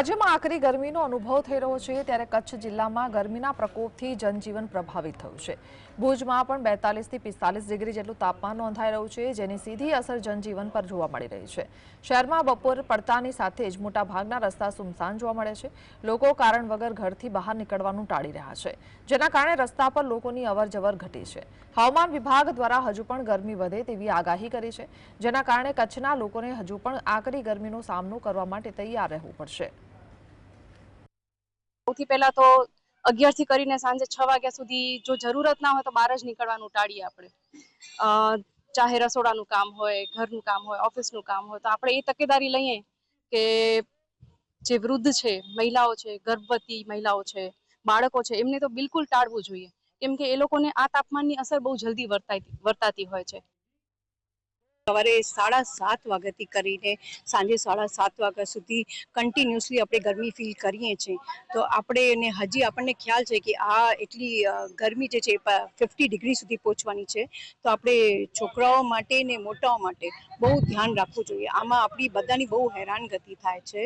રાજ્યમાં આકરી ગરમીનો અનુભવ થઈ રહ્યો છે ત્યારે કચ્છ જિલ્લામાં ગરમીના પ્રકોપથી જનજીવન પ્રભાવિત થયું છે। ભુજમાં પણ 42 થી 45 ડિગ્રી જેટલું તાપમાન નોંધાઈ રહ્યું છે, જેની સીધી અસર જનજીવન પર જોવા મળી રહી છે। શહેરમાં બપોર પડતાની સાથે જ મોટાભાગના રસ્તા સુમસાન જોવા મળે છે। લોકો કારણ વગર ઘરથી બહાર નીકળવાનું ટાળી રહ્યા છે, જેના કારણે રસ્તા પર લોકોની અવરજવર ઘટી છે। હવામાન વિભાગ દ્વારા હજુ પણ ગરમી વધે તેવી આગાહી કરી છે, જેના કારણે કચ્છના લોકોને હજુ પણ આકરી ગરમીનો સામનો કરવા માટે તૈયાર રહેવું પડશે। સૌથી પહેલા તો 11 થી કરીને સાંજે 6 વાગ્યા સુધી જો જરૂરત ના હોય તો બહાર જ નીકળવાનું ટાળીએ આપણે। ચાહે રસોડાનું કામ હોય, ઘરનું કામ હોય, ઓફિસનું કામ હોય, તો આપણે એ તકેદારી લઈએ કે જે વૃદ્ધ છે, મહિલાઓ છે, ગર્ભવતી મહિલાઓ છે, બાળકો છે, એમને તો બિલકુલ ટાળવું જોઈએ, કેમ કે એ લોકોને આ તાપમાનની અસર બહુ જલ્દી વર્તાતી હોય છે। સવારે 7:30 વાગ્યાથી કરીને સાંજે 7:30 વાગ્યા સુધી કન્ટિન્યુઅસલી આપણે ગરમી ફીલ કરીએ છીએ। તો આપણે હજી આપણને ખ્યાલ છે કે આ એટલી ગરમી જે છે 50 ડિગ્રી સુધી પહોંચવાની છે। તો આપણે છોકરાઓ માટે ને મોટાઓ માટે બહુ ધ્યાન રાખવું જોઈએ। આમાં આપણી બધાની બહુ હેરાનગતિ થાય છે।